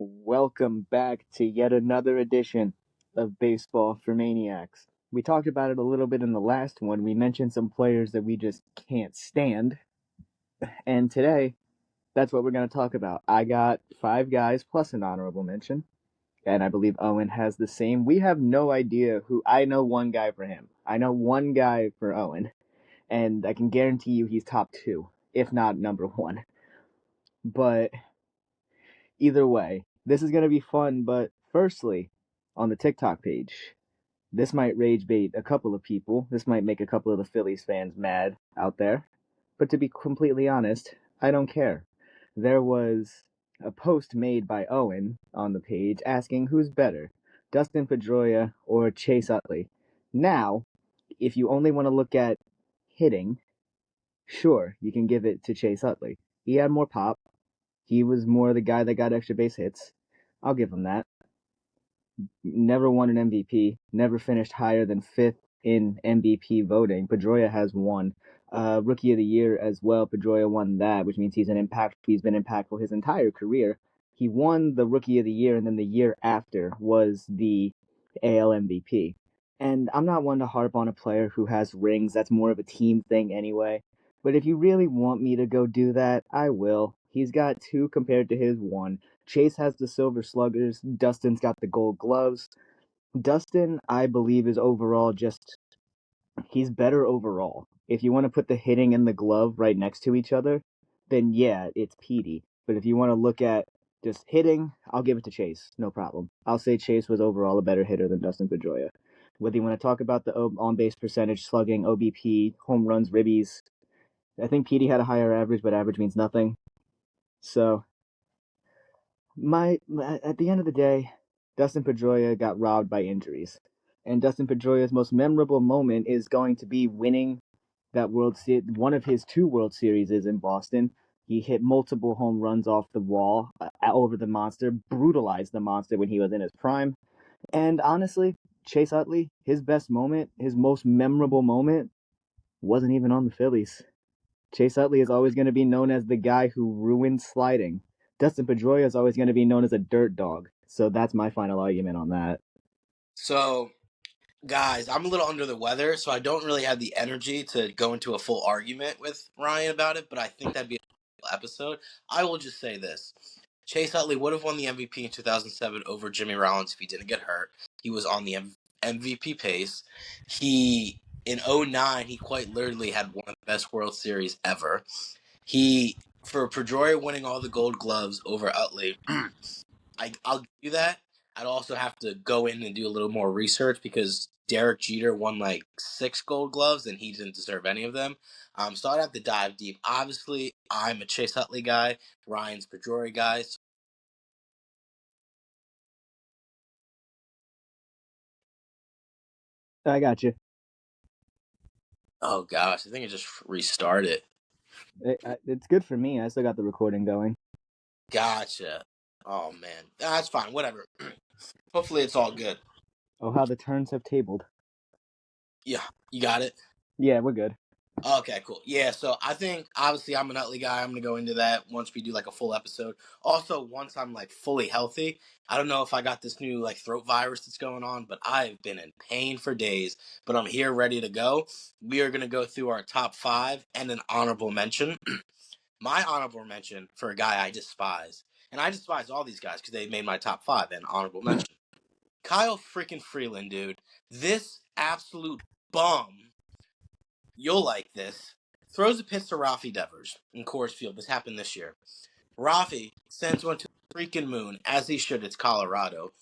Welcome back to yet another edition of Baseball for Maniacs. We talked about it a little bit in the last one. We mentioned some players that we just can't stand. And today, that's what we're going to talk about. I got five guys plus an honorable mention. And I believe Owen has the same. We have no idea who. I know one guy for him. I know one guy for Owen. And I can guarantee you he's top two, if not number one. But either way, this is going to be fun. But firstly, on the TikTok page, this might rage bait a couple of people. This might make a couple of the Phillies fans mad out there. But to be completely honest, I don't care. There was a post made by Owen on the page asking who's better, Dustin Pedroia or Chase Utley. Now, if you only want to look at hitting, sure, you can give it to Chase Utley. He had more pop. He was more the guy that got extra base hits. I'll give him that. Never won an MVP, never finished higher than fifth in MVP voting. Pedroia has won. Rookie of the Year as well. Pedroia won that, which means he's been impactful his entire career. He won the Rookie of the Year, and then the year after was the AL MVP. And I'm not one to harp on a player who has rings. That's more of a team thing anyway. But if you really want me to go do that, I will. He's got two compared to his one. Chase has the Silver Sluggers. Dustin's got the Gold Gloves. Dustin, I believe, is overall just he's better overall. If you want to put the hitting and the glove right next to each other, then yeah, it's Petey. But if you want to look at just hitting, I'll give it to Chase. No problem. I'll say Chase was overall a better hitter than Dustin Pedroia. Whether you want to talk about the on base percentage, slugging, OBP, home runs, ribbies, I think Petey had a higher average, but average means nothing. So at the end of the day, Dustin Pedroia got robbed by injuries, and Dustin Pedroia's most memorable moment is going to be winning that one of his two World Series is in Boston. He hit multiple home runs off the wall over the monster, brutalized the monster when he was in his prime. And honestly, Chase Utley, his best moment, his most memorable moment, wasn't even on the Phillies. Chase Utley is always going to be known as the guy who ruined sliding. Dustin Pedroia is always going to be known as a dirt dog. So that's my final argument on that. So, guys, I'm a little under the weather, so I don't really have the energy to go into a full argument with Ryan about it, but I think that'd be a cool episode. I will just say this. Chase Utley would have won the MVP in 2007 over Jimmy Rollins if he didn't get hurt. He was on the MVP pace. In 2009, he quite literally had one of the best World Series ever. For Pedroia winning all the gold gloves over Utley, I'll give you that. I'd also have to go in and do a little more research because Derek Jeter won like 6 gold gloves and he didn't deserve any of them. So I'd have to dive deep. Obviously, I'm a Chase Utley guy. Ryan's Pedroia guy. I got you. Oh gosh, I think I just restarted. It's good for me. I still got the recording going. Gotcha. Oh man, that's fine. Whatever. Hopefully it's all good. Oh, how the turns have tabled. Yeah, you got it. Yeah, we're good. Okay, cool. Yeah, so I think obviously I'm an Utley guy. I'm gonna go into that once we do like a full episode. Also, once I'm like fully healthy, I don't know if I got this new like throat virus that's going on, but I've been in pain for days. But I'm here ready to go. We are gonna go through our top 5 and an honorable mention. My honorable mention for a guy I despise, and I despise all these guys because they made my top 5 and honorable mention. Kyle freaking Freeland, dude. This absolute bum. You'll like this. Throws a pitch to Rafi Devers in Coors Field. This happened this year. Rafi sends one to the freaking moon, as he should. It's Colorado.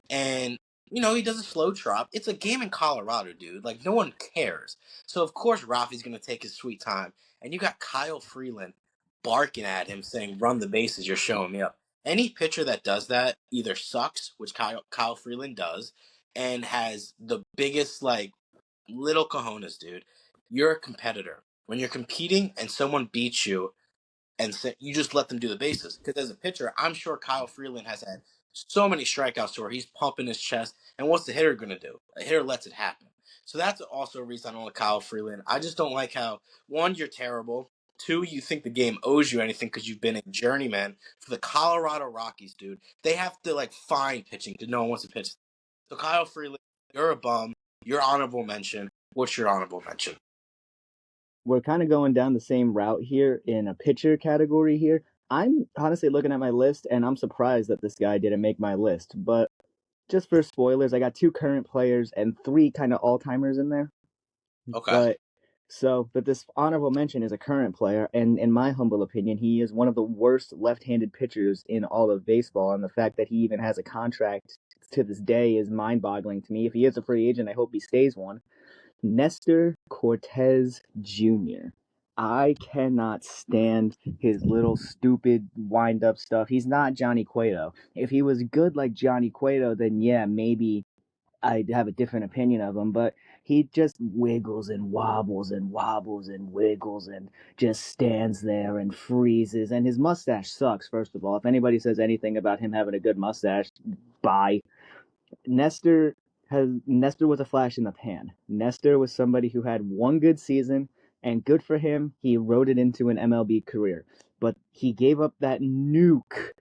And, he does a slow drop. It's a game in Colorado, dude. Like, no one cares. So, of course, Rafi's going to take his sweet time. And you got Kyle Freeland barking at him saying, run the bases, you're showing me up. Any pitcher that does that either sucks, which Kyle Freeland does, and has the biggest, little cojones, dude. You're a competitor. When you're competing and someone beats you and you just let them do the bases. Because as a pitcher, I'm sure Kyle Freeland has had so many strikeouts to where he's pumping his chest. And what's the hitter going to do? A hitter lets it happen. So that's also a reason I don't like Kyle Freeland. I just don't like how, one, you're terrible. Two, you think the game owes you anything because you've been a journeyman for the Colorado Rockies, dude. They have to like find pitching because no one wants to pitch. So Kyle Freeland, you're a bum. You're honorable mention. What's your honorable mention? We're kind of going down the same route here in a pitcher category here. I'm honestly looking at my list and I'm surprised that this guy didn't make my list. But just for spoilers, I got two current players and three kind of all timers in there. Okay. But but this honorable mention is a current player, and in my humble opinion, he is one of the worst left-handed pitchers in all of baseball. And the fact that he even has a contract to this day is mind-boggling to me. If he is a free agent, I hope he stays one. Nestor Cortez Jr. I cannot stand his little stupid wind up stuff. He's not Johnny Cueto. If he was good like Johnny Cueto, then yeah, maybe I'd have a different opinion of him, but he just wiggles and wobbles and wobbles and wiggles and just stands there and freezes. And his mustache sucks, first of all. If anybody says anything about him having a good mustache, bye. Nestor Nestor was a flash in the pan. Nestor was somebody who had one good season, and good for him, he rode it into an MLB career. But he gave up that nuke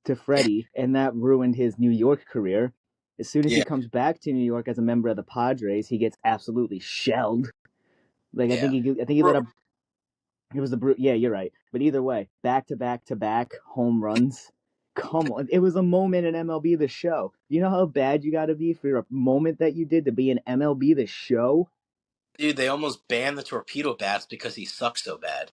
to Yeah. Freddie, and that ruined his New York career. As soon as he Yeah. comes back to New York as a member of the Padres, he gets absolutely shelled. Like Yeah. I think he let Bro, up. It was the brute. Yeah, you're right. But either way, back to back to back home runs. Come on, it was a moment in MLB The Show. You know how bad you got to be for a moment that you did to be in MLB The Show, dude, they almost banned the torpedo bats because he sucks so bad.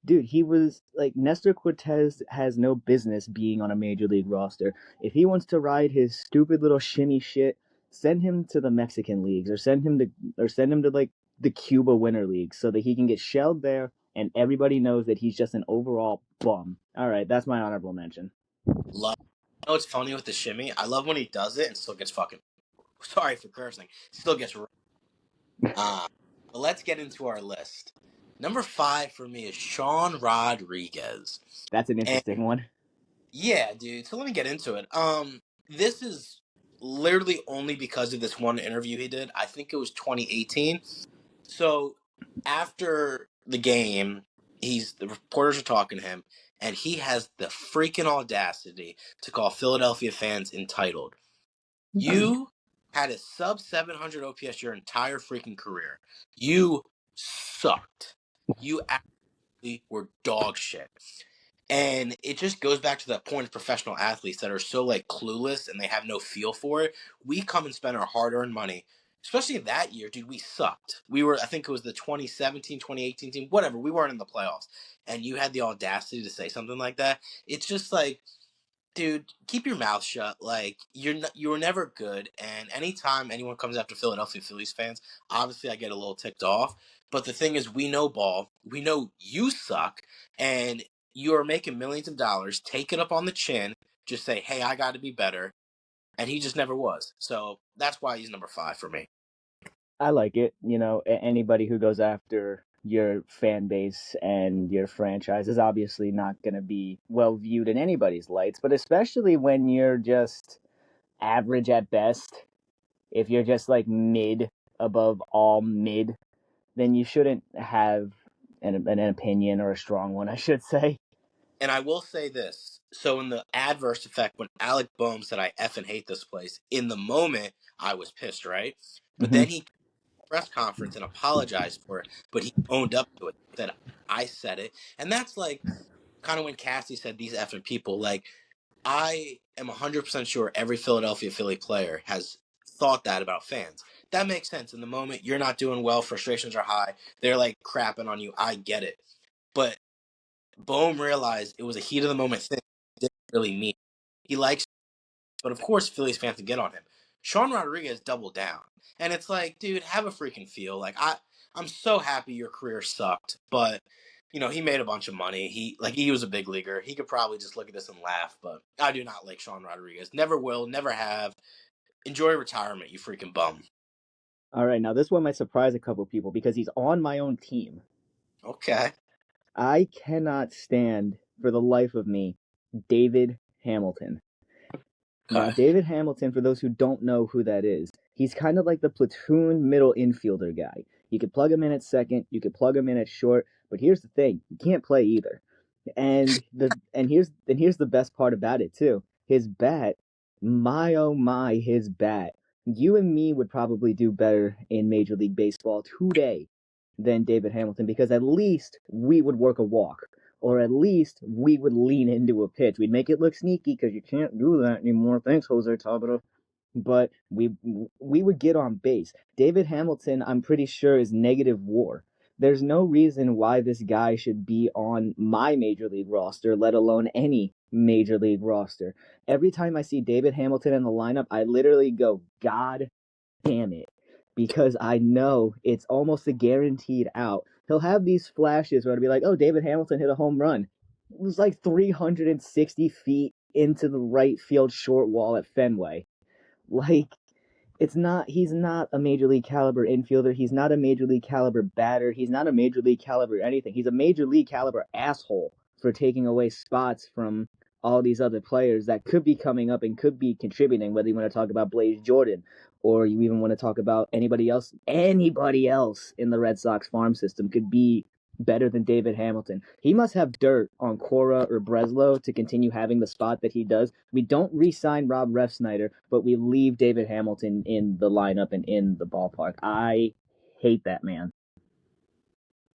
dude. He was like Nestor Cortez has no business being on a major league roster. If he wants to ride his stupid little shimmy shit, send him to the Mexican leagues or send him to like the Cuba Winter League so that he can get shelled there and everybody knows that he's just an overall bum. All right, that's my honorable mention. Love. You know what's funny with the shimmy? I love when he does it and still gets fucking. Sorry for cursing. Still gets. Uh, but let's get into our list. Number 5 for me is Sean Rodriguez. That's an And interesting one. yeah, dude. So let me get into it. This is literally only because of this one interview he did. I think it was 2018. So after the game, the reporters are talking to him, and he has the freaking audacity to call Philadelphia fans entitled. You had a sub 700 OPS your entire freaking career. You sucked. You actually were dog shit. And it just goes back to that point of professional athletes that are so like clueless and they have no feel for it. We come and spend our hard-earned money, especially that year, dude. We sucked. We were, I think it was the 2017, 2018 team, whatever. We weren't in the playoffs, and you had the audacity to say something like that. It's just like, dude, keep your mouth shut. Like you were never good. And anytime anyone comes after Philadelphia Phillies fans, obviously I get a little ticked off. But the thing is, we know ball. We know you suck, and you are making millions of dollars. Take it up on the chin. Just say, hey, I got to be better. And he just never was. So that's why he's number 5 for me. I like it. You know, anybody who goes after your fan base and your franchise is obviously not going to be well viewed in anybody's lights, but especially when you're just average at best. If you're just like mid above all mid, then you shouldn't have an opinion or a strong one, I should say. And I will say this. So in the adverse effect, when Alec Boehm said I effing hate this place, in the moment I was pissed, right? But Hmm. then he press conference and apologized for it, but he owned up to it. Said I said it, and that's like kind of when Cassie said these effing people. Like I am 100% sure every Philadelphia Philly player has thought that about fans. That makes sense. In the moment, you're not doing well, frustrations are high. They're like crapping on you. I get it, but Bohm realized it was a heat of the moment thing. He didn't really mean. He likes, but of course, Phillies fans to get on him. Sean Rodriguez doubled down, and it's like, dude, have a freaking feel. Like I'm so happy your career sucked, but he made a bunch of money. He was a big leaguer. He could probably just look at this and laugh, but I do not like Sean Rodriguez. Never will, never have. Enjoy retirement, you freaking bum. All right, now this one might surprise a couple people because he's on my own team. Okay. I cannot stand for the life of me David Hamilton. Now, Okay. David Hamilton, for those who don't know who that is, he's kind of like the platoon middle infielder guy. You could plug him in at second, you could plug him in at short, But here's the thing: he can't play either. And here's the best part about it too. His bat, my oh my, his bat. You and me would probably do better in Major League Baseball today than David Hamilton because at least we would work a walk, or at least we would lean into a pitch. We'd make it look sneaky because you can't do that anymore. Thanks, Jose Tabata. But we would get on base. David Hamilton, I'm pretty sure, is negative WAR. There's no reason why this guy should be on my major league roster, let alone any major league roster. Every time I see David Hamilton in the lineup, I literally go, God damn it. Because I know it's almost a guaranteed out. He'll have these flashes where it'll be like, oh, David Hamilton hit a home run. It was like 360 feet into the right field short wall at Fenway. Like, it's not he's not a major league caliber infielder. He's not a major league caliber batter. He's not a major league caliber anything. He's a major league caliber asshole for taking away spots from all these other players that could be coming up and could be contributing, whether you want to talk about Blaze Jordan or you even want to talk about anybody else in the Red Sox farm system could be better than David Hamilton. He must have dirt on Cora or Breslow to continue having the spot that he does. We don't re-sign Rob Refsnyder, but we leave David Hamilton in the lineup and in the ballpark. I hate that man.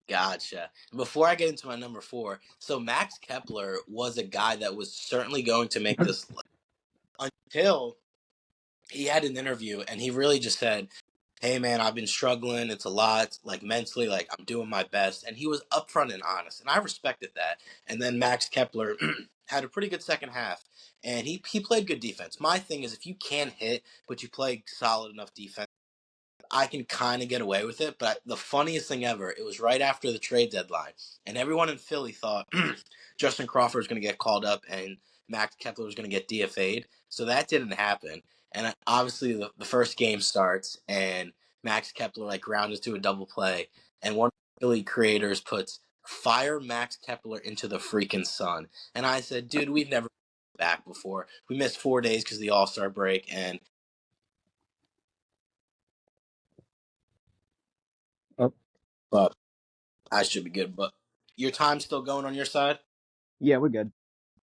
Gotcha. Before I get into my number 4, so Max Kepler was a guy that was certainly going to make this list until he had an interview and he really just said, hey man, I've been struggling. It's a lot, like mentally, like I'm doing my best. And he was upfront and honest. And I respected that. And then Max Kepler had a pretty good second half. And he played good defense. My thing is if you can hit, but you play solid enough defense, I can kind of get away with it. But the funniest thing ever, it was right after the trade deadline, and everyone in Philly thought Justin Crawford was going to get called up and Max Kepler was going to get DFA'd. So that didn't happen. And obviously, the first game starts, and Max Kepler like grounded to a double play, and one of the Philly creators puts "Fire Max Kepler into the freaking sun," and I said, "Dude, we've never been back before. We missed 4 days because of the All Star break, and Oh, but I should be good." But your time's still going on your side? yeah, we're good.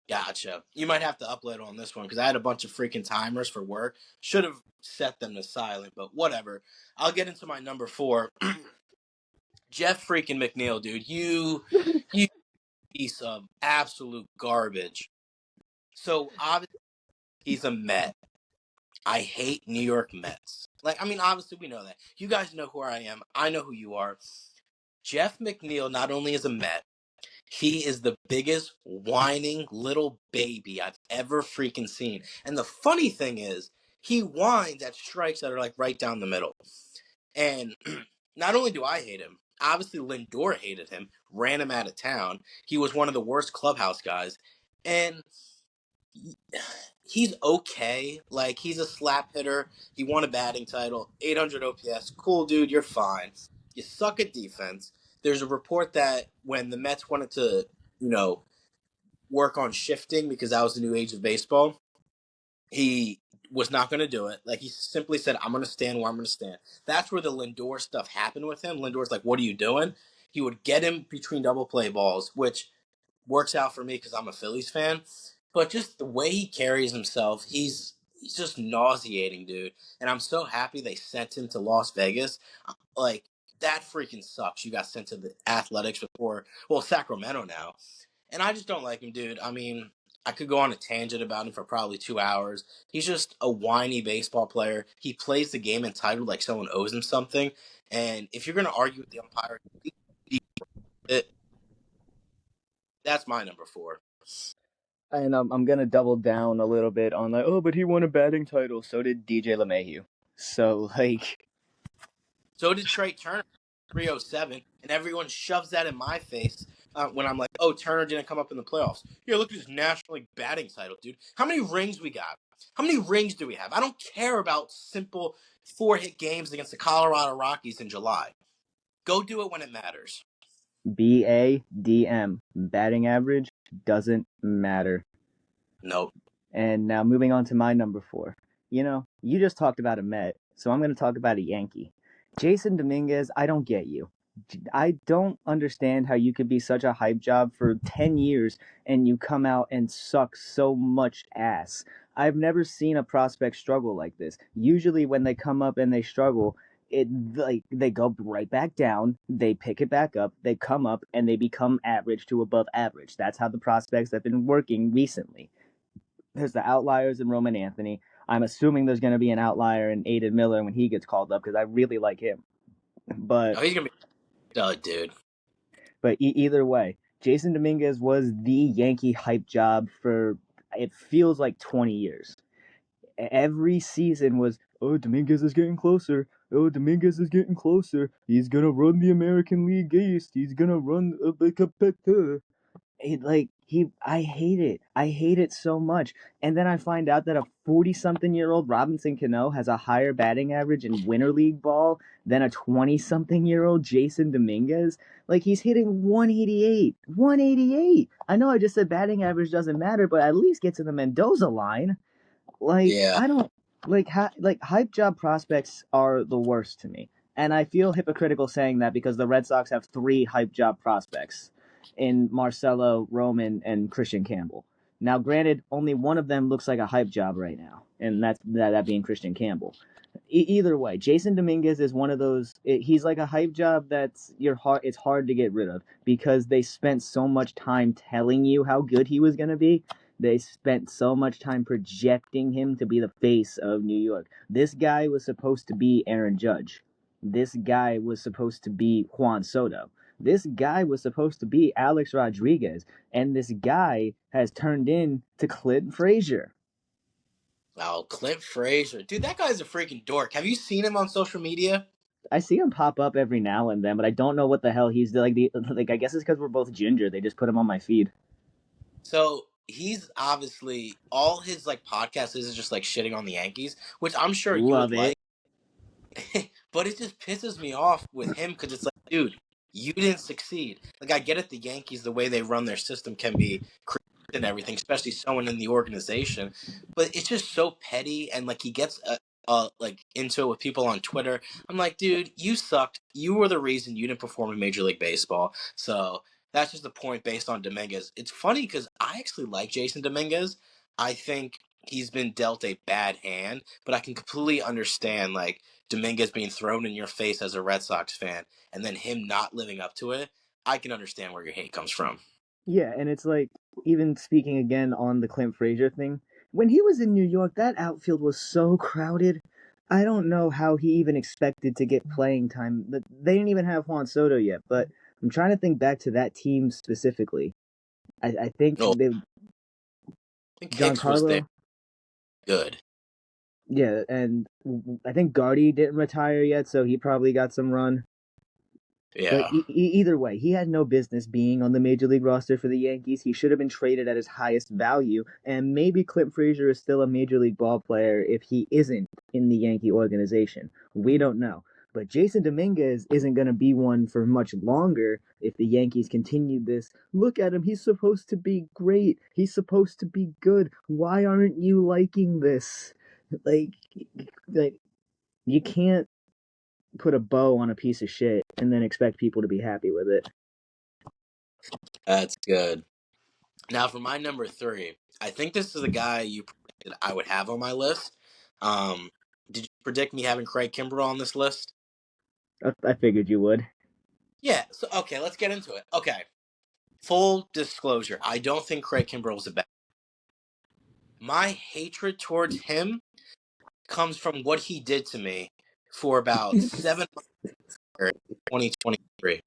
Gotcha. You might have to upload on this one because I had a bunch of freaking timers for work. Should have set them to silent, but whatever. I'll get into my number 4. Jeff freaking McNeil, dude. You piece of absolute garbage. So obviously he's a Met. I hate New York Mets. Like, I mean, obviously we know that. You guys know who I am. I know who you are. Jeff McNeil not only is a Met, he is the biggest whining little baby I've ever freaking seen. And the funny thing is, he whines at strikes that are like right down the middle. And not only do I hate him, obviously Lindor hated him, ran him out of town. He was one of the worst clubhouse guys. And he's okay. Like, he's a slap hitter. He won a batting title, 800 OPS. Cool, dude, you're fine. You suck at defense. There's a report that when the Mets wanted to, you know, work on shifting because that was the new age of baseball, he was not going to do it. Like, he simply said, I'm going to stand where I'm going to stand. That's where the Lindor stuff happened with him. Lindor's like, what are you doing? He would get him between double play balls, which works out for me because I'm a Phillies fan. But just the way he carries himself, he's just nauseating, dude. And I'm so happy they sent him to Las Vegas. Like, that freaking sucks. You got sent to the Athletics before, well, Sacramento now. And I just don't like him, dude. I mean, I could go on a tangent about him for probably 2 hours. He's just a whiny baseball player. He plays the game entitled like someone owes him something. And if you're going to argue with the umpire, it, that's my number 4. And I'm gonna double down a little bit on like, oh, but he won a batting title. So did DJ LeMahieu. So like, So did Trey Turner, 307, and everyone shoves that in my face when I'm like, oh, Turner didn't come up in the playoffs. Here, look at his National League batting title, dude. How many rings we got? How many rings do we have? I don't care about simple 4-hit games against the Colorado Rockies in July. Go do it when it matters. BADM, batting average doesn't matter. Nope. And now moving on to my number 4. You just talked about a Met, so I'm going to talk about a Yankee. Jason Dominguez, I don't get you. I don't understand how you could be such a hype job for 10 years and you come out and suck so much ass. I've never seen a prospect struggle like this. Usually when they come up and they struggle, it like they go right back down, they pick it back up, they come up and they become average to above average. That's how the prospects have been working recently. There's the outliers in Roman Anthony. I'm assuming there's going to be an outlier in Aiden Miller when he gets called up because I really like him. But Oh, he's gonna be a stud, dude. Either way, Jason Dominguez was the Yankee hype job for it feels like 20 years. Every season was, oh, Dominguez is getting closer. Oh, Dominguez is getting closer. He's gonna run the American League East. He's gonna run a competitor. I hate it. I hate it so much. And then I find out that a 40-something-year-old Robinson Cano has a higher batting average in winter league ball than a 20-something-year-old Jason Dominguez. Like he's hitting 188. 188. I know I just said batting average doesn't matter, but at least get to the Mendoza line. Like Yeah. I don't like hype job prospects are the worst to me. And I feel hypocritical saying that because the Red Sox have three hype job prospects in Marcelo, Roman, and Christian Campbell. Now, granted, only one of them looks like a hype job right now, and that being Christian Campbell. Either way, Jason Dominguez is one of those. He's like a hype job that's it's hard to get rid of because they spent so much time telling you how good he was going to be. They spent so much time projecting him to be the face of New York. This guy was supposed to be Aaron Judge. This guy was supposed to be Juan Soto. This guy was supposed to be Alex Rodriguez, and this guy has turned into Clint Frazier. Oh, Clint Frazier, dude, that guy's a freaking dork. Have you seen him on social media? I see him pop up every now and then, but I don't know what the hell he's like. I guess it's because we're both ginger. They just put him on my feed. So he's obviously all his like podcasts is just like shitting on the Yankees, which I'm sure you would Love it. like. But it just pisses me off with him because it's like, dude, you didn't succeed. Like, I get it, the Yankees, the way they run their system can be crazy and everything, especially someone in the organization. But it's just so petty, and like he gets like into it with people on Twitter. I'm like, dude, you sucked. You were the reason you didn't perform in Major League Baseball. So that's just the point based on Dominguez. It's funny because I actually like Jason Dominguez. I think he's been dealt a bad hand, but I can completely understand like Dominguez being thrown in your face as a Red Sox fan and then him not living up to it. I can understand where your hate comes from. Yeah, and it's like even speaking again on the Clint Frazier thing. When he was in New York, that outfield was so crowded. I don't know how he even expected to get playing time. But they didn't even have Juan Soto yet. But I'm trying to think back to that team specifically. I think No, I they think Hicks was there. Giancarlo. Good. Yeah, and I think Guardy didn't retire yet, so he probably got some run. But Yeah. either way, he had no business being on the major league roster for the Yankees. He should have been traded at his highest value, and maybe Clint Frazier is still a major league ball player if he isn't in the Yankee organization. We don't know. But Jason Dominguez isn't going to be one for much longer if the Yankees continue this. Look at him. He's supposed to be great. He's supposed to be good. Why aren't you liking this? Like, like you can't put a bow on a piece of shit and then expect people to be happy with it. That's good. Now for my number three, I think this is a guy you predicted I would have on my list. Did you predict me having Craig Kimbrell on this list? I figured you would. Yeah. So okay, let's get into it. Okay. Full disclosure, I don't think Craig Kimbrell was a bad. My hatred towards him comes from what he did to me for about 7 months in 2023.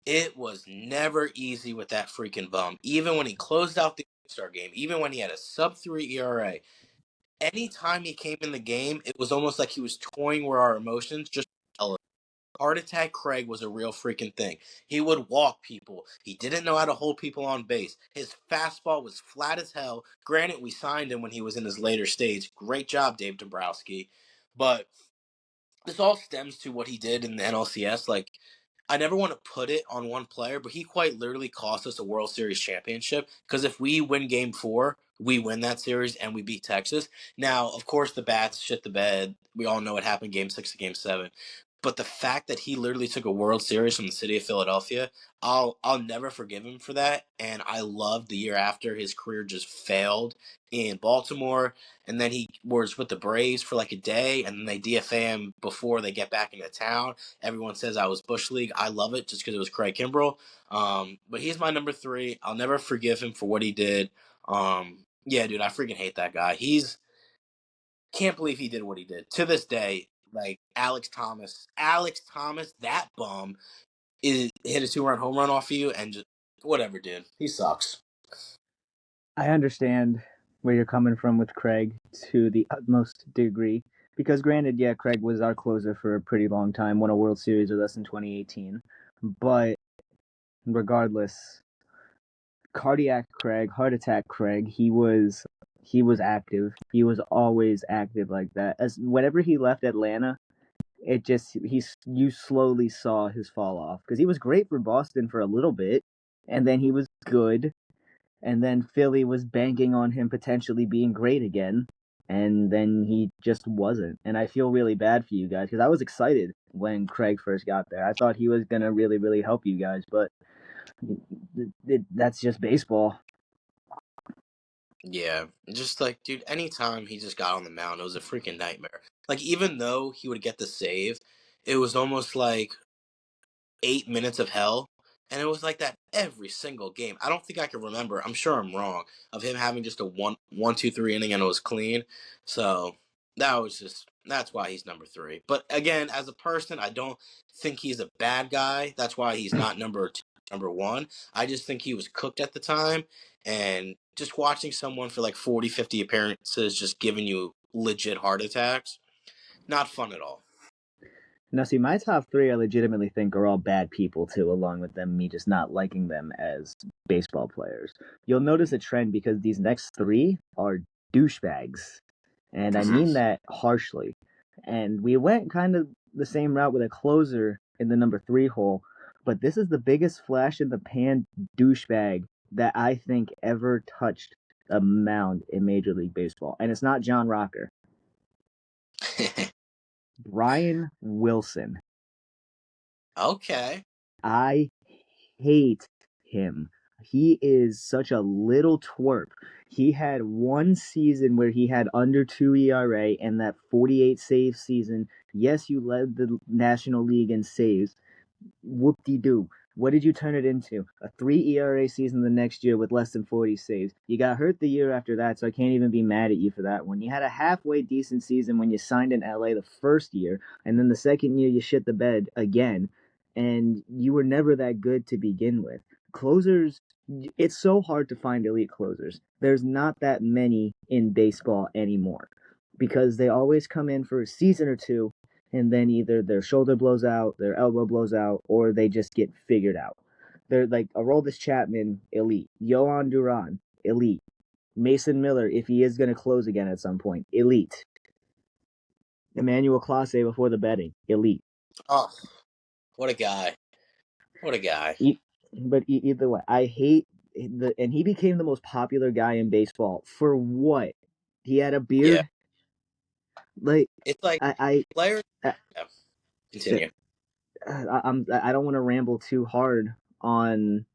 It was never easy with that freaking bum. Even when he closed out the All-Star game, even when he had a sub-3 ERA, anytime he came in the game, it was almost like he was toying with our emotions. Just Heart Attack Craig was a real freaking thing. He would walk people. He didn't know how to hold people on base. His fastball was flat as hell. Granted, we signed him when he was in his later stage. Great job, Dave Dombrowski. But this all stems to what he did in the NLCS. Like, I never want to put it on one player, but he quite literally cost us a World Series championship because if we win game 4, we win that series and we beat Texas. Now, of course, the Bats shit the bed. We all know what happened game 6 to game 7. But the fact that he literally took a World Series from the city of Philadelphia, I'll never forgive him for that. And I loved the year after his career just failed in Baltimore, and then he was with the Braves for like a day, and then they DFA him before they get back into town. Everyone says I was Bush League. I love it just because it was Craig Kimbrell. But he's my number three. I'll never forgive him for what he did. Yeah, dude, I freaking hate that guy. He's can't believe he did what he did. To this day, like Alex Thomas, that bum hit a 2-run home run off you and just whatever, dude. He sucks. I understand where you're coming from with Craig to the utmost degree. Because granted, yeah, Craig was our closer for a pretty long time, won a World Series with us in 2018. But regardless, cardiac Craig, heart attack Craig, he was active. He was always active like that. As whenever he left Atlanta, it just you slowly saw his fall off because he was great for Boston for a little bit, and then he was good, and then Philly was banking on him potentially being great again, and then he just wasn't. And I feel really bad for you guys because I was excited when Craig first got there. I thought he was gonna really really help you guys, but that's just baseball. Yeah, just like, dude, anytime he just got on the mound, it was a freaking nightmare. Like, even though he would get the save, it was almost like 8 minutes of hell. And it was like that every single game. I don't think I can remember. I'm sure I'm wrong of him having just a one, two, three inning and it was clean. So that's why he's number three. But again, as a person, I don't think he's a bad guy. That's why he's not number two, number one. I just think he was cooked at the time, and just watching someone for like 40, 50 appearances just giving you legit heart attacks, not fun at all. Now, see, my top three I legitimately think are all bad people too, along with them me just not liking them as baseball players. You'll notice a trend because these next three are douchebags, and I Hmm. mean that harshly. And we went kind of the same route with a closer in the number three hole, but this is the biggest flash in the pan douchebag that I think ever touched a mound in Major League Baseball, and it's not John Rocker. Brian Wilson. Okay. I hate him. He is such a little twerp. He had one season where he had under 2 ERA and that 48 save season. Yes, you led the National League in saves, whoop de doo. What did you turn it into? A 3 ERA season the next year with less than 40 saves. You got hurt the year after that, so I can't even be mad at you for that one. You had a halfway decent season when you signed in LA the first year, and then the second year you shit the bed again, and you were never that good to begin with. Closers, it's so hard to find elite closers. There's not that many in baseball anymore because they always come in for a season or two and then either their shoulder blows out, their elbow blows out, or they just get figured out. They're like Aroldis Chapman, elite. Johan Duran, elite. Mason Miller, if he is going to close again at some point, elite. Emmanuel Clase before the betting, elite. Oh, what a guy. What a guy. E- but either way, I hate and he became the most popular guy in baseball for what? He had a Yeah. beard. Like It's like I players. I, Yeah. Continue. I don't want to ramble too hard on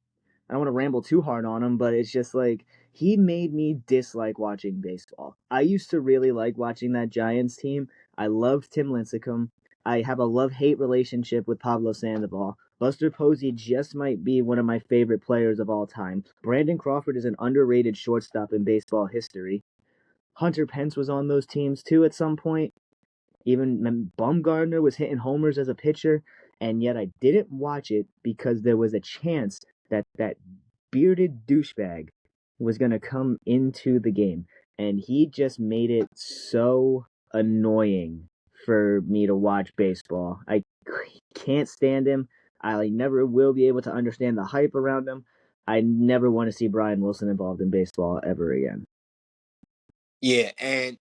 I don't want to ramble too hard on him, but it's just like he made me dislike watching baseball. I used to really like watching that Giants team. I loved Tim Lincecum. I have a love-hate relationship with Pablo Sandoval. Buster Posey just might be one of my favorite players of all time. Brandon Crawford is an underrated shortstop in baseball history. Hunter Pence was on those teams too at some point. Even Bumgarner was hitting homers as a pitcher, and yet I didn't watch it because there was a chance that that bearded douchebag was going to come into the game, and he just made it so annoying for me to watch baseball. I can't stand him. I never will be able to understand the hype around him. I never want to see Brian Wilson involved in baseball ever again. Yeah, and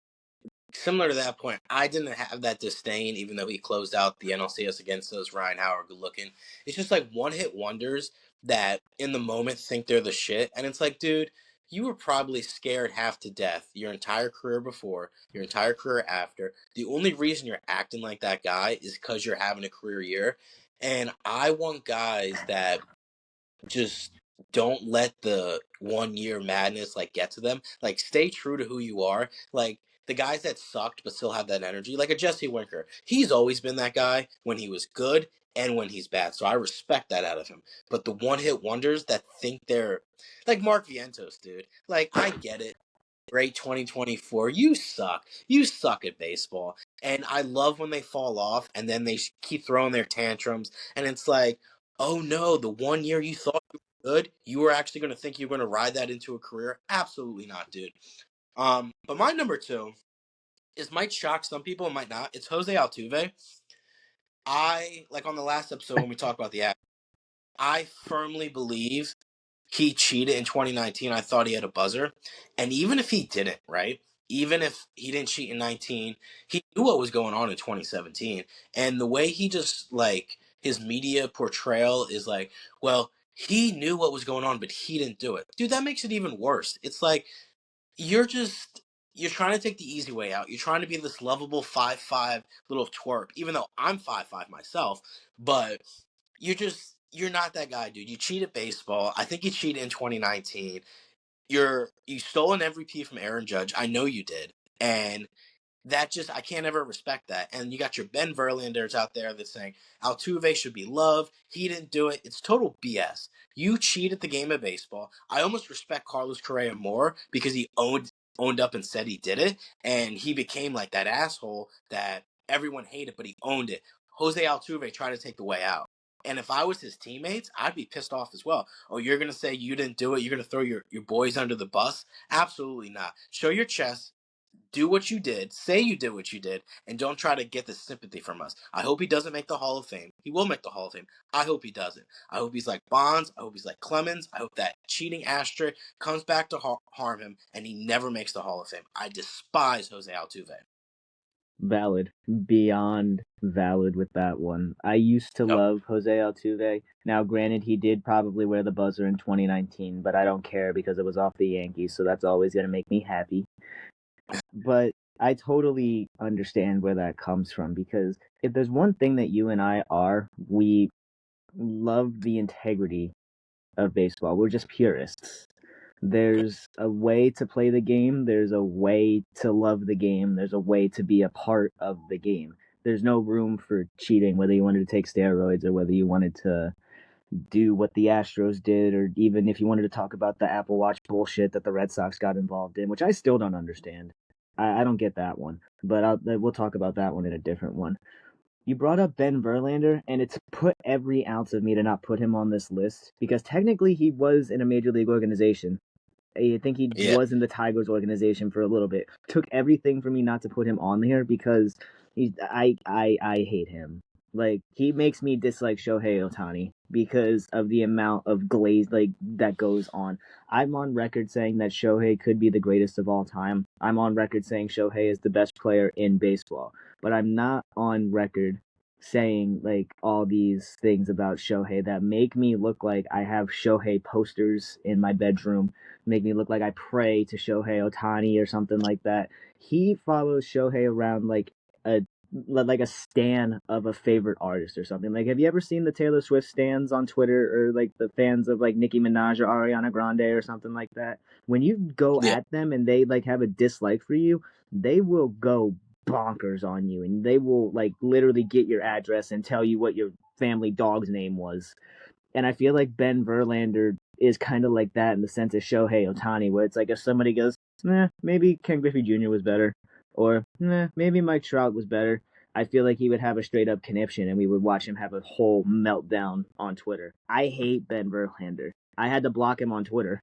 similar to that point, I didn't have that disdain, even though he closed out the NLCS against us. Ryan Howard, good looking. It's just like one hit wonders that in the moment think they're the shit, and it's like, dude. you were probably scared half to death your entire career before, your entire career after. The only reason you're acting like that guy is because you're having a career year. And I want guys that just don't let the 1 year madness like get to them. Like stay true to who you are. Like the guys that sucked but still have that energy, like a Jesse Winker. He's always been that guy when he was good and when he's bad. So I respect that out of him. But the one hit wonders that think they're like Mark Vientos, dude. Like I get it. Great 2024. You suck. You suck at baseball. And I love when they fall off and then they keep throwing their tantrums. And it's like, oh no, the 1 year you thought you were good, you were actually going to think you were going to ride that into a career? Absolutely not, dude. But my number two is might shock some people, it might not. It's Jose Altuve. I, like on the last episode when we talked about the act, I firmly believe he cheated in 2019. I thought he had a buzzer. And even if he didn't, right? Even if he didn't cheat in 19, he knew what was going on in 2017. And the way he just, like, his media portrayal is like, well, he knew what was going on, but he didn't do it. Dude, that makes it even worse. It's like, you're just, you're trying to take the easy way out. You're trying to be this lovable 5'5" little twerp, even though I'm 5'5" myself. But you're not that guy, dude. You cheat at baseball. I think you cheated in 2019. You stole an MVP from Aaron Judge. I know you did. And that just I can't ever respect that. And you got your Ben Verlanders out there that's saying Altuve should be loved. He didn't do it. It's total BS. You cheated the game of baseball. I almost respect Carlos Correa more because he owned up and said he did it, and he became like that asshole that everyone hated, but he owned it. Jose Altuve tried to take the way out. And if I was his teammates, I'd be pissed off as well. Oh, you're going to say you didn't do it? You're going to throw your boys under the bus? Absolutely not. Show your chest, do what you did, say you did what you did, and don't try to get the sympathy from us. I hope he doesn't make the Hall of Fame. He will make the Hall of Fame. I hope he doesn't. I hope he's like Bonds. I hope he's like Clemens. I hope that cheating asterisk comes back to harm him, and he never makes the Hall of Fame. I despise Jose Altuve. Valid. Beyond valid with that one. I used to Yep. love Jose Altuve. Now, granted, he did probably wear the buzzer in 2019, but I don't care because it was off the Yankees, so that's always going to make me happy. But I totally understand where that comes from because if there's one thing that you and I are, we love the integrity of baseball. We're just purists. There's a way to play the game, there's a way to love the game, there's a way to be a part of the game. There's no room for cheating, whether you wanted to take steroids or whether you wanted to do what the Astros did, or even if you wanted to talk about the Apple Watch bullshit that the Red Sox got involved in, which I still don't understand. I don't get that one, but we'll talk about that one in a different one. You brought up Ben Verlander, and it's put every ounce of me to not put him on this list because technically he was in a major league organization. I think he Yeah. was in the Tigers organization for a little bit. Took everything for me not to put him on here because I hate him. Like he makes me dislike Shohei Ohtani because of the amount of glaze like that goes on. I'm on record saying that Shohei could be the greatest of all time. I'm on record saying Shohei is the best player in baseball, but I'm not on record saying like all these things about Shohei that make me look like I have Shohei posters in my bedroom, make me look like I pray to Shohei Ohtani or something like that. He follows Shohei around a like a stan of a favorite artist or something. Like, have you ever seen the Taylor Swift stans on Twitter or like the fans of like Nicki Minaj or Ariana Grande or something like that? When you go Yeah. at them and they like have a dislike for you, they will go bonkers on you and they will like literally get your address and tell you what your family dog's name was. And I feel like Ben Verlander is kind of like that in the sense of Shohei Ohtani, where it's like if somebody goes, nah, maybe Ken Griffey Jr. was better, or nah, maybe Mike Trout was better, I feel like he would have a straight up conniption and we would watch him have a whole meltdown on Twitter. I hate Ben Verlander. I had to block him on Twitter.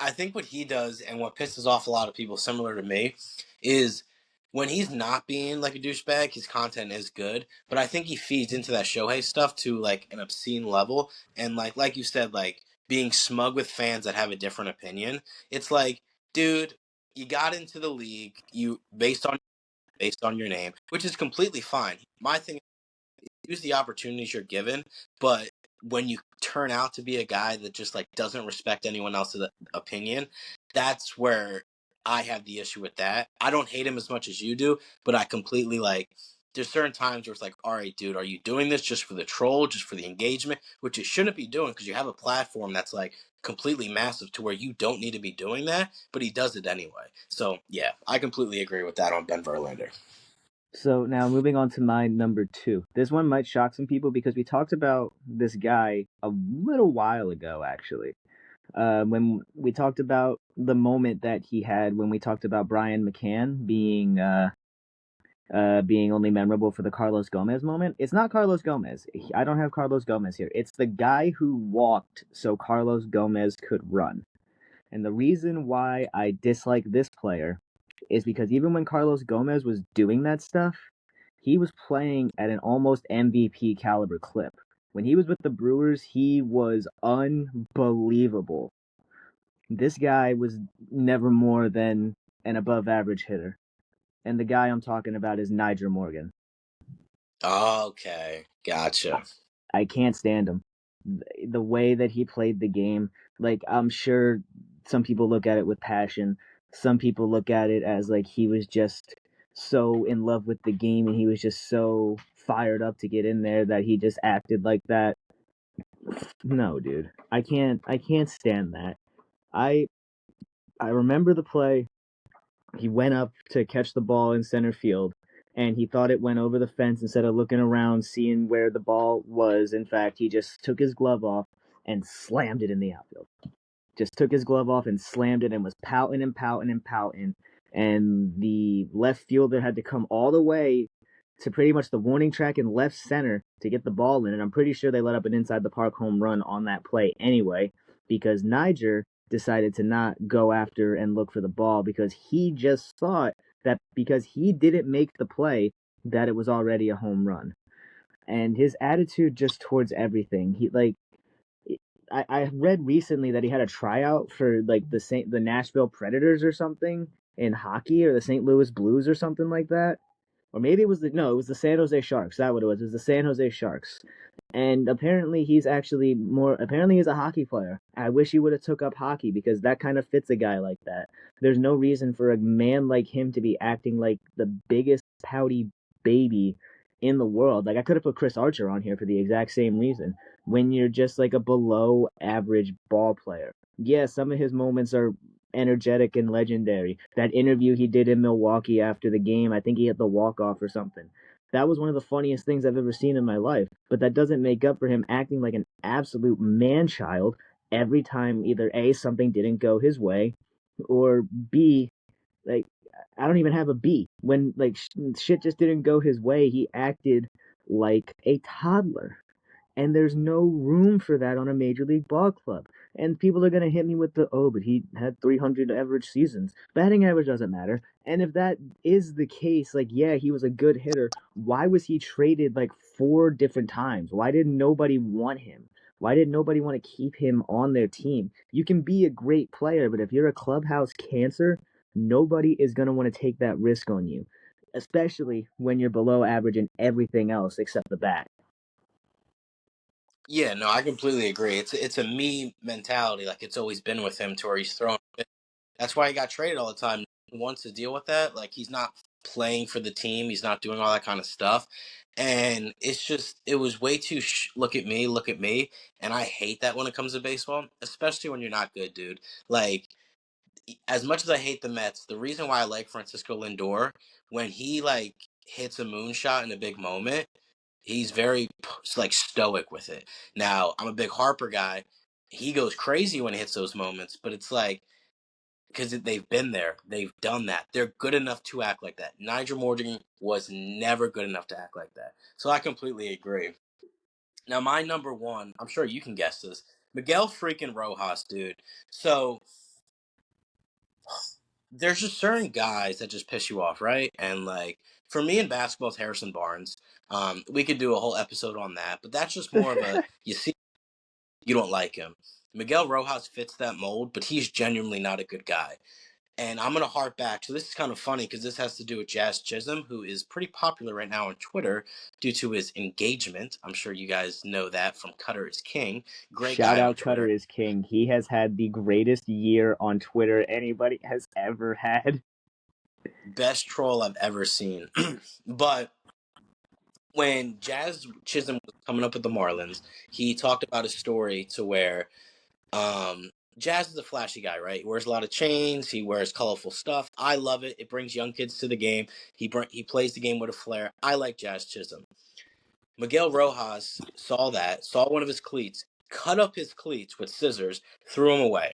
I think what he does and what pisses off a lot of people similar to me is when he's not being like a douchebag, his content is good. But I think he feeds into that Shohei stuff to like an obscene level. And like you said, like being smug with fans that have a different opinion. It's like, dude, you got into the league, you based on your name, which is completely fine. My thing is use the opportunities you're given, but when you turn out to be a guy that just like doesn't respect anyone else's opinion, that's where I have the issue with that. I don't hate him as much as you do, but I completely like there's certain times where it's like, all right, dude, are you doing this just for the troll, just for the engagement, which you shouldn't be doing because you have a platform that's like completely massive to where you don't need to be doing that, but he does it anyway. So yeah, I completely agree with that on Ben Verlander. So now moving on to my number two. This one might shock some people because we talked about this guy a little while ago, actually. When we talked about the moment that he had when we talked about Brian McCann being only memorable for the Carlos Gomez moment. It's not Carlos Gomez. I don't have Carlos Gomez here. It's the guy who walked so Carlos Gomez could run. And the reason why I dislike this player is because even when Carlos Gomez was doing that stuff, he was playing at an almost MVP caliber clip. When he was with the Brewers, he was unbelievable. This guy was never more than an above average hitter. And the guy I'm talking about is Niger Morgan. Okay, gotcha. I can't stand him. The way that he played the game, like I'm sure some people look at it with passion. Some people look at it as like he was just so in love with the game and he was just so fired up to get in there that he just acted like that. No, dude. I can't stand that. I I remember the play. He went up to catch the ball in center field and he thought it went over the fence instead of looking around seeing where the ball was. In fact, he just took his glove off and slammed it in the outfield. Just took his glove off and slammed it and was pouting and pouting and pouting. And the left fielder had to come all the way to pretty much the warning track in left center to get the ball in. And I'm pretty sure they let up an inside the park home run on that play anyway, because Niger decided to not go after and look for the ball because he just thought that because he didn't make the play, that it was already a home run. And his attitude just towards everything, he like I read recently that he had a tryout for like the Nashville Predators or something in hockey or the St. Louis Blues or something like that. Or maybe it was the San Jose Sharks. That what it was. It was the San Jose Sharks. And apparently he's a hockey player. I wish he would have took up hockey because that kind of fits a guy like that. There's no reason for a man like him to be acting like the biggest pouty baby in the world. Like I could have put Chris Archer on here for the exact same reason. When you're just like a below average ball player. Yeah, some of his moments are energetic and legendary. That interview he did in Milwaukee after the game, I think he hit the walk off or something. That was one of the funniest things I've ever seen in my life. But that doesn't make up for him acting like an absolute man child every time either A, something didn't go his way, or B, like, I don't even have a B. When, like, shit just didn't go his way, he acted like a toddler. And there's no room for that on a major league ball club. And people are going to hit me with but he had 300 average seasons. Batting average doesn't matter. And if that is the case, like, yeah, he was a good hitter. Why was he traded like four different times? Why did nobody want him? Why did nobody want to keep him on their team? You can be a great player, but if you're a clubhouse cancer, nobody is going to want to take that risk on you, especially when you're below average in everything else except the bat. Yeah, no, I completely agree. It's a me mentality, like it's always been with him to where he's thrown. That's why he got traded all the time. No one wants to deal with that. Like he's not playing for the team. He's not doing all that kind of stuff. And it's just it was way too look at me. And I hate that when it comes to baseball, especially when you're not good, dude. Like as much as I hate the Mets, the reason why I like Francisco Lindor when he like hits a moonshot in a big moment, he's very like stoic with it. Now I'm a big Harper guy. He goes crazy when he hits those moments, but it's like because they've been there, they've done that. They're good enough to act like that. Nigel Morgan was never good enough to act like that. So I completely agree. Now my number one, I'm sure you can guess this, Miguel freaking Rojas, dude. So there's just certain guys that just piss you off, right? And like for me in basketball, it's Harrison Barnes. We could do a whole episode on that, but that's just more of a you see you don't like him. Miguel Rojas fits that mold, but he's genuinely not a good guy. And I'm going to harp back. So this is kind of funny because this has to do with Jazz Chisholm, who is pretty popular right now on Twitter due to his engagement. I'm sure you guys know that from Cutter is King. Great Shout guy on out Cutter Twitter. is King. He has had the greatest year on Twitter anybody has ever had. Best troll I've ever seen. But when Jazz Chisholm was coming up with the Marlins, he talked about a story to where um, Jazz is a flashy guy, right? He wears a lot of chains. He wears colorful stuff. I love it. It brings young kids to the game. He plays the game with a flair. I like Jazz Chisholm. Miguel Rojas saw that, saw one of his cleats, cut up his cleats with scissors, threw them away.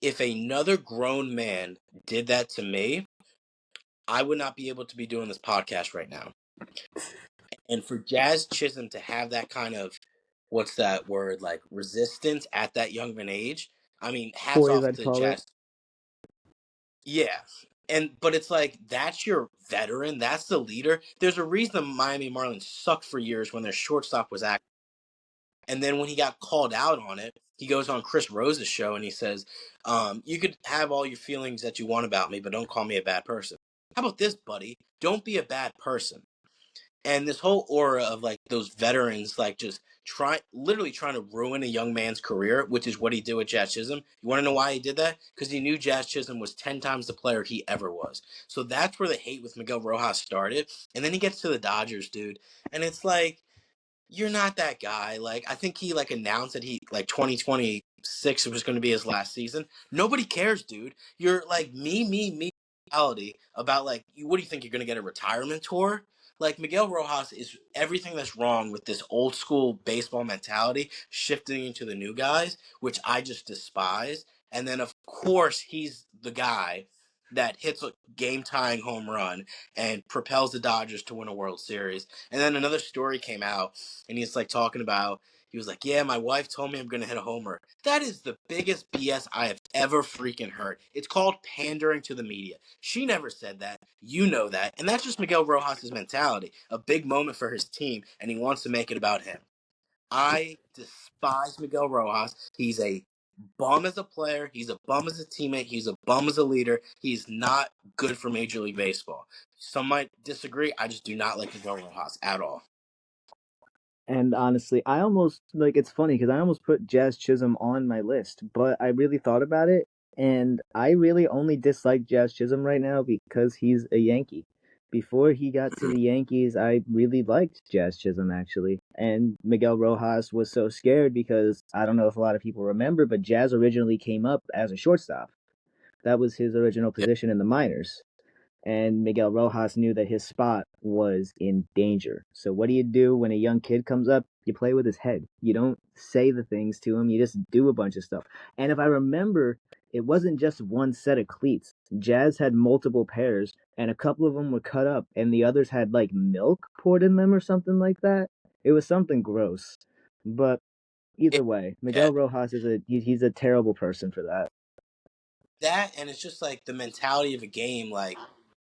If another grown man did that to me, I would not be able to be doing this podcast right now. And for Jazz Chisholm to have that kind of, what's that word, like resistance at that young of an age, I mean, hats Poise, off I'd to call it. Jazz. Yeah. But it's like that's your veteran, that's the leader. There's a reason the Miami Marlins sucked for years when their shortstop was active. And then when he got called out on it, he goes on Chris Rose's show and he says, "You could have all your feelings that you want about me, but don't call me a bad person." How about this, buddy? Don't be a bad person. And this whole aura of like those veterans, like just literally trying to ruin a young man's career, which is what he did with Jazz Chisholm. You want to know why he did that? Because he knew Jazz Chisholm was 10 times the player he ever was. So that's where the hate with Miguel Rojas started. And then he gets to the Dodgers, dude. And it's like, you're not that guy. Like, I think he like announced that he like 2026 was going to be his last season. Nobody cares, dude. You're like me mentality about like what do you think you're going to get a retirement tour? Like Miguel Rojas is everything that's wrong with this old school baseball mentality shifting into the new guys, which I just despise. And then of course he's the guy that hits a game tying home run and propels the Dodgers to win a World Series. And then another story came out and he's like talking about he was like, "Yeah, my wife told me I'm gonna hit a homer." That is the biggest BS I have ever freaking heard. It's called pandering to the media. She never said that. You know that. And that's just Miguel Rojas' mentality. A big moment for his team, and he wants to make it about him. I despise Miguel Rojas. He's a bum as a player. He's a bum as a teammate. He's a bum as a leader. He's not good for Major League Baseball. Some might disagree. I just do not like Miguel Rojas at all. And honestly, I almost like it's funny because I almost put Jazz Chisholm on my list, but I really thought about it, and I really only dislike Jazz Chisholm right now because he's a Yankee. Before he got to the Yankees, I really liked Jazz Chisholm actually, and Miguel Rojas was so scared because I don't know if a lot of people remember, but Jazz originally came up as a shortstop. That was his original Yep. position in the minors, and Miguel Rojas knew that his spot was in danger. So what do when a young kid comes up? You play with his head. You don't say the things to him. You just do a bunch of stuff. And if I remember, it wasn't just one set of cleats. Jazz had multiple pairs, and a couple of them were cut up, and the others had like milk poured in them or something like that. It was something gross. But either way, Yeah. Miguel Rojas is he's a terrible person for that. That and it's just like the mentality of a game, like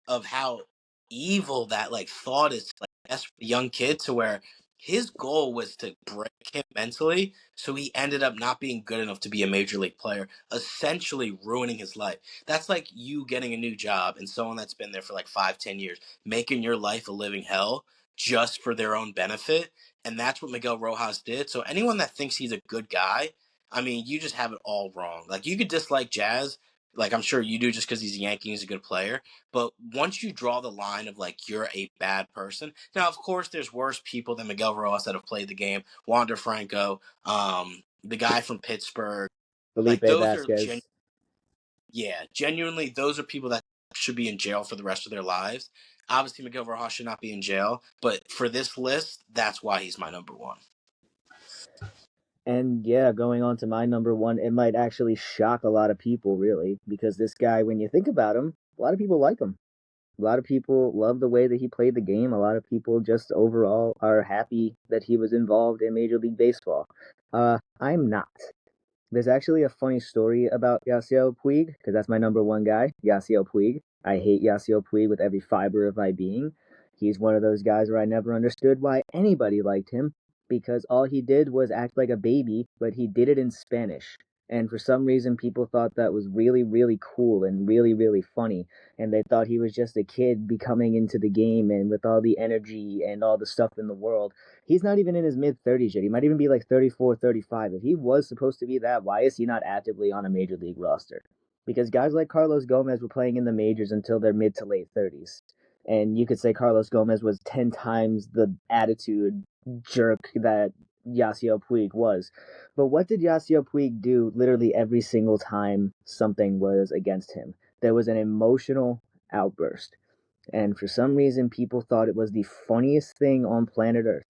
of how evil that like thought is like that's for a young kid to where his goal was to break him mentally, so he ended up not being good enough to be a major league player, essentially ruining his life. That's like you getting a new job and someone that's been there for like 5, 10 years, making your life a living hell just for their own benefit. And that's what Miguel Rojas did. So anyone that thinks he's a good guy, I mean, you just have it all wrong. Like you could dislike Jazz, like I'm sure you do just because he's a Yankee, he's a good player. But once you draw the line of like you're a bad person, now of course there's worse people than Miguel Rojas that have played the game. Wander Franco, the guy from Pittsburgh, like Felipe those are Vasquez. yeah, genuinely those are people that should be in jail for the rest of their lives. Obviously, Miguel Rojas should not be in jail, but for this list, that's why he's my number one. And yeah, going on to my number one, it might actually shock a lot of people, really, because this guy, when you think about him, a lot of people like him. A lot of people love the way that he played the game. A lot of people just overall are happy that he was involved in Major League Baseball. I'm not. There's actually a funny story about Yasiel Puig, because that's my number one guy, Yasiel Puig. I hate Yasiel Puig with every fiber of my being. He's one of those guys where I never understood why anybody liked him, because all he did was act like a baby, but he did it in Spanish. And for some reason, people thought that was really, really cool and really, really funny. And they thought he was just a kid becoming into the game and with all the energy and all the stuff in the world. He's not even in his mid 30s yet. He might even be like 34, 35. If he was supposed to be that, why is he not actively on a major league roster? Because guys like Carlos Gomez were playing in the majors until their mid to late 30s. And you could say Carlos Gomez was 10 times the attitude jerk that Yasiel Puig was. But what did Yasiel Puig do literally every single time something was against him? There was an emotional outburst. And for some reason, people thought it was the funniest thing on planet Earth.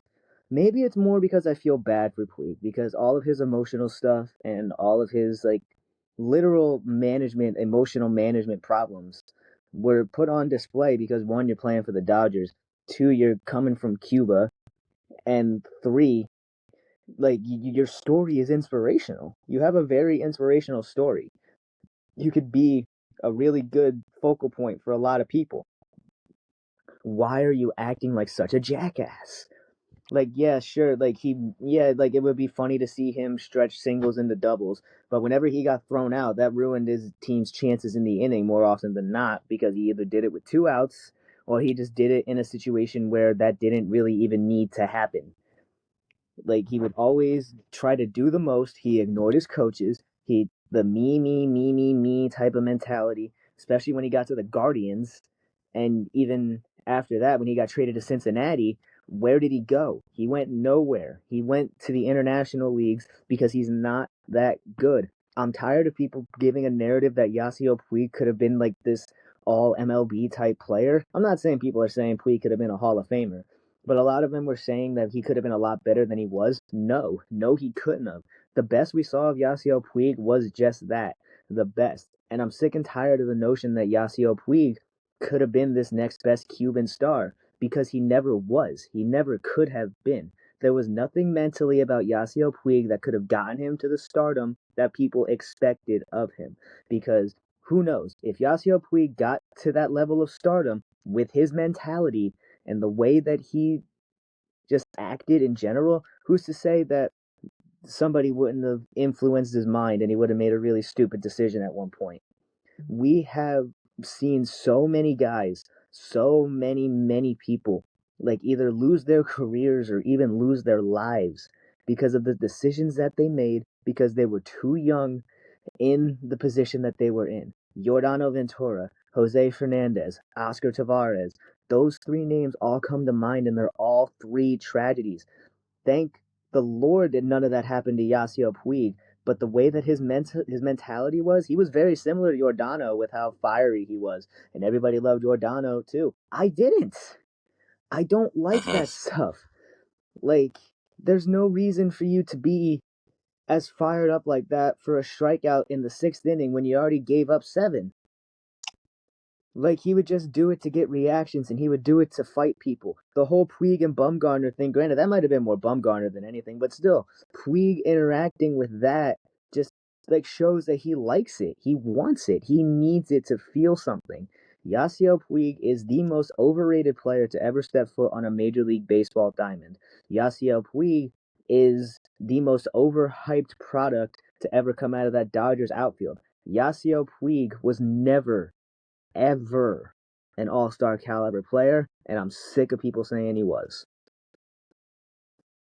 Maybe it's more because I feel bad for Puig because all of his emotional stuff and all of his like literal management, emotional management problems were put on display because one, you're playing for the Dodgers, two, you're coming from Cuba, and three, like your story is inspirational. You have a very inspirational story. You could be a really good focal point for a lot of people. Why are you acting like such a jackass? Like, yeah, sure, like it would be funny to see him stretch singles into doubles, but whenever he got thrown out, that ruined his team's chances in the inning more often than not because he either did it with two outs or he just did it in a situation where that didn't really even need to happen. Like he would always try to do the most. He ignored his coaches. He the me type of mentality, especially when he got to the Guardians, and even after that, when he got traded to Cincinnati, where did he go? He went nowhere. He went to the international leagues because he's not that good. I'm tired of people giving a narrative that Yasiel Puig could have been like this all MLB type player. I'm not saying people are saying Puig could have been a Hall of Famer, but a lot of them were saying that he could have been a lot better than he was. No, no, he couldn't have. The best we saw of Yasiel Puig was just that, the best. And I'm sick and tired of the notion that Yasiel Puig could have been this next best Cuban star because he never was. He never could have been. There was nothing mentally about Yasiel Puig that could have gotten him to the stardom that people expected of him. Because who knows, if Yasiel Puig got to that level of stardom with his mentality and the way that he just acted in general, who's to say that somebody wouldn't have influenced his mind and he would have made a really stupid decision at one point? We have seen so many guys, so many people, like either lose their careers or even lose their lives because of the decisions that they made because they were too young in the position that they were in. Giordano Ventura, Jose Fernandez, Oscar Tavares, those three names all come to mind, and they're all three tragedies. Thank the Lord that none of that happened to Yasiel Puig. But the way that his mentality was, he was very similar to Giordano with how fiery he was, and everybody loved Giordano too. I didn't. I don't like Hmm. that stuff. Like, there's no reason for you to be as fired up like that for a strikeout in the sixth inning when you already gave up seven. Like he would just do it to get reactions, and he would do it to fight people. The whole Puig and Bumgarner thing, granted, that might have been more Bumgarner than anything, but still, Puig interacting with that just like shows that he likes it. He wants it. He needs it to feel something. Yasiel Puig is the most overrated player to ever step foot on a Major League Baseball diamond. Yasiel Puig is the most overhyped product to ever come out of that Dodgers outfield. Yasiel Puig was never ever an all-star caliber player, and I'm sick of people saying he was.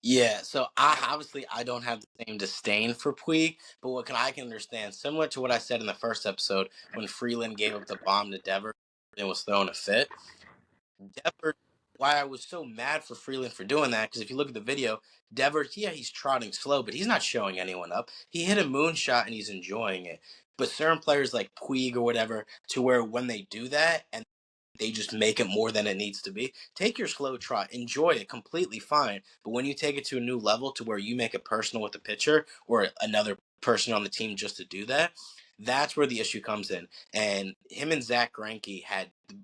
Yeah, so I don't have the same disdain for Puig, but I can understand, similar to what I said in the first episode when Freeland gave up the bomb to Dever and was throwing a fit. Dever, why I was so mad for Freeland for doing that, because if you look at the video, Dever, yeah, he's trotting slow, but he's not showing anyone up. He hit a moonshot and he's enjoying it. But certain players like Puig or whatever, to where when they do that and they just make it more than it needs to be. Take your slow trot, enjoy it, completely fine. But when you take it to a new level to where you make it personal with the pitcher or another person on the team just to do that, that's where the issue comes in. And him and Zach Greinke had the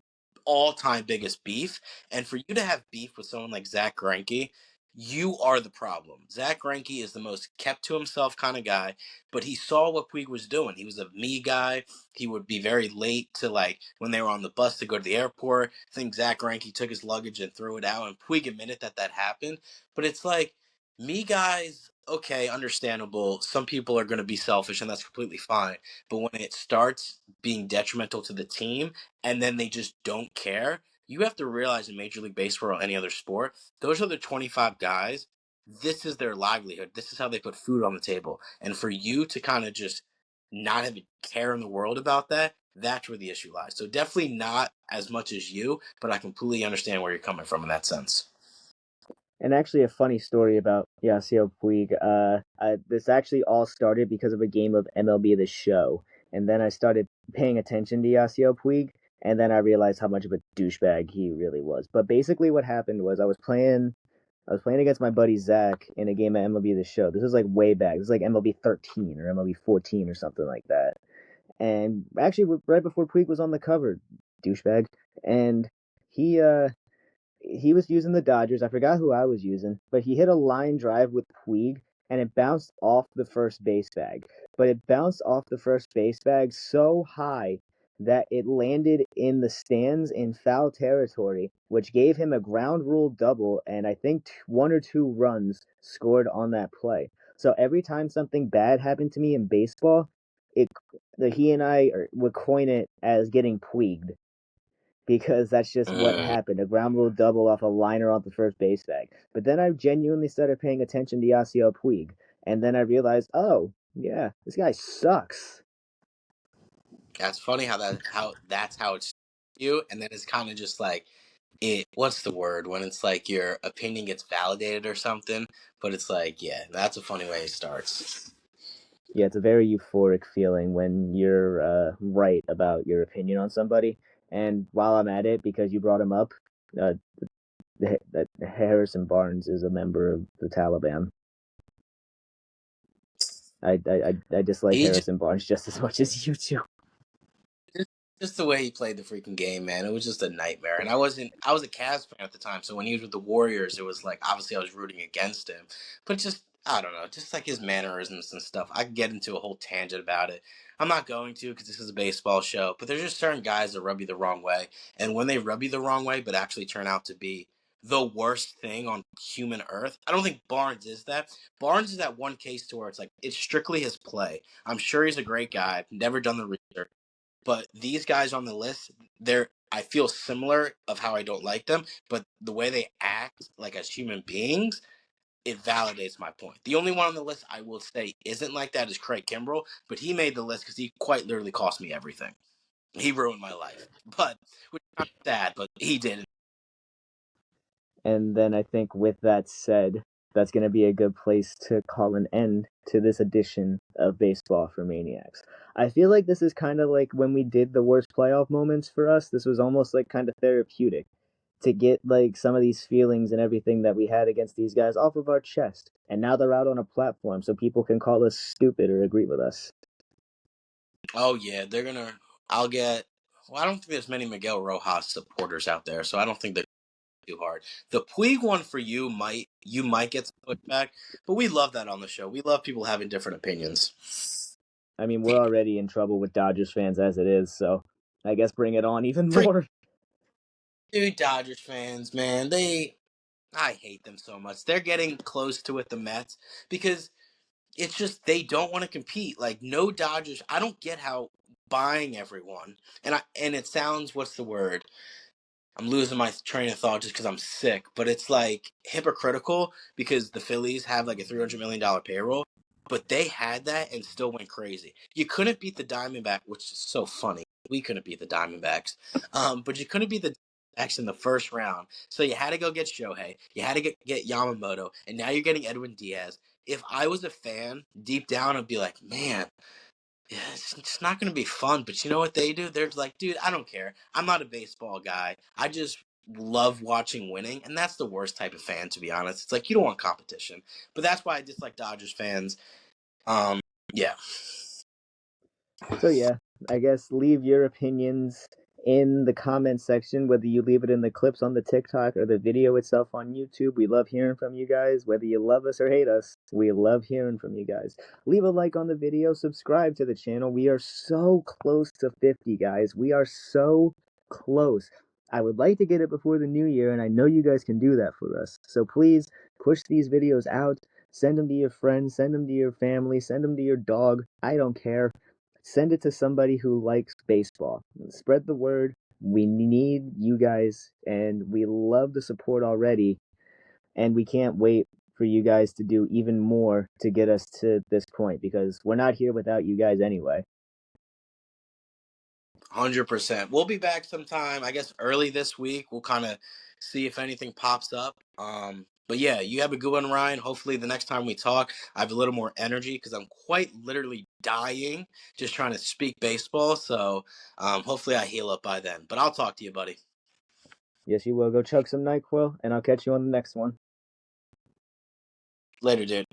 all-time biggest beef. And for you to have beef with someone like Zach Greinke, you are the problem. Zach Greinke is the most kept to himself kind of guy, but he saw what Puig was doing. He was a me guy. He would be very late to like when they were on the bus to go to the airport. I think Zach Greinke took his luggage and threw it out, and Puig admitted that that happened. But it's like me guys okay, understandable. Some people are going to be selfish, and that's completely fine. But when it starts being detrimental to the team, and then they just don't care, you have to realize in Major League Baseball or any other sport, those are the 25 guys. This is their livelihood. This is how they put food on the table. And for you to kind of just not have a care in the world about that, that's where the issue lies. So definitely not as much as you, but I completely understand where you're coming from in that sense. And actually, a funny story about Yasiel Puig. This actually all started because of a game of MLB The Show, and then I started paying attention to Yasiel Puig, and then I realized how much of a douchebag he really was. But basically, what happened was I was playing against my buddy Zach in a game of MLB The Show. This was like way back. This was like MLB 13 or MLB 14 or something like that. And actually, right before Puig was on the cover, douchebag, and he was using the Dodgers. I forgot who I was using, but he hit a line drive with Puig and it bounced off the first base bag. But it bounced off the first base bag so high that it landed in the stands in foul territory, which gave him a ground rule double and I think one or two runs scored on that play. So every time something bad happened to me in baseball, it he and I would coin it as getting Puigged because that's just what Mm, happened. A ground rule double off a liner off the first base bag. But then I genuinely started paying attention to Yasiel Puig, and then I realized, oh yeah, this guy sucks. that's funny how that's how it's you, and then it's kind of just like it. What's the word when it's like your opinion gets validated or something? But it's like, yeah, that's a funny way it starts. Yeah, it's a very euphoric feeling when you're right about your opinion on somebody. And while I'm at it, because you brought him up, uh, that Harrison Barnes is a member of the Taliban. I dislike He Harrison Barnes just as much as you do. just just the way he played the freaking game, man. It was just a nightmare. And I was a Cavs fan at the time, so when he was with the Warriors, it was like obviously I was rooting against him. But just I don't know, just like his mannerisms and stuff. I could get into a whole tangent about it. I'm not going to because this is a baseball show, but there's just certain guys that rub you the wrong way. And when they rub you the wrong way, but actually turn out to be the worst thing on human earth. I don't think Barnes is that. Barnes is that one case to where it's like it's strictly his play. I'm sure he's a great guy. Never done the research, but these guys on the list, they're I feel similar of how I don't like them, but the way they act like as human beings, it validates my point. The only one on the list I will say isn't like that is Craig Kimbrell, but he made the list because he quite literally cost me everything. He ruined my life, but which is kind of sad, but he did. And then I think with that said, that's going to be a good place to call an end to this edition of Baseball for Maniacs. I feel like this is kind of like when we did the worst playoff moments for us. This was almost like kind of therapeutic to get like some of these feelings and everything that we had against these guys off of our chest. And now they're out on a platform so people can call us stupid or agree with us. Oh yeah, they're gonna. I'll get. Well, I don't think there's many Miguel Rojas supporters out there, so I don't think they're too hard. The Puig one for you might get some pushback, but we love that on the show. We love people having different opinions. I mean, we're already in trouble with Dodgers fans as it is, so I guess bring it on even Freak more. dude, Dodgers fans, man, I hate them so much. They're getting close to it, the Mets, because it's just they don't want to compete. Like no Dodgers. I don't get how buying everyone and it sounds what's the word? I'm losing my train of thought just because I'm sick, but it's like hypocritical because the Phillies have like a $300 million payroll, but they had that and still went crazy. You couldn't beat the Diamondback, which is so funny. We couldn't beat the Diamondbacks, but you couldn't beat the Diamondbacks in the first round. So you had to go get Shohei, you had to get Yamamoto, and now you're getting Edwin Diaz. If I was a fan, deep down, I'd be like, man, yeah, it's not going to be fun, but you know what they do? They're like, dude, I don't care. I'm not a baseball guy. I just love watching winning, and that's the worst type of fan, to be honest. It's like you don't want competition, but that's why I dislike Dodgers fans. Um, yeah. So yeah, I guess leave your opinions in the comment section, whether you leave it in the clips on the TikTok or the video itself on YouTube. We love hearing from you guys, whether you love us or hate us. We love hearing from you guys. Leave a like on the video, subscribe to the channel. We are so close to 50, guys. We are so close. I would like to get it before the new year, and I know you guys can do that for us. So please push these videos out. Send them to your friends, send them to your family, send them to your dog. I don't care. Send it to somebody who likes baseball. Spread the word. We need you guys, and we love the support already. And we can't wait for you guys to do even more to get us to this point because we're not here without you guys anyway. 100%. We'll be back sometime, I guess, early this week. We'll kind of see if anything pops up. But yeah, you have a good one, Ryan. Hopefully, the next time we talk, I have a little more energy because I'm quite literally dying just trying to speak baseball. So hopefully, I heal up by then. But I'll talk to you, buddy. Yes, you will. Go chug some NyQuil, and I'll catch you on the next one. Later, dude.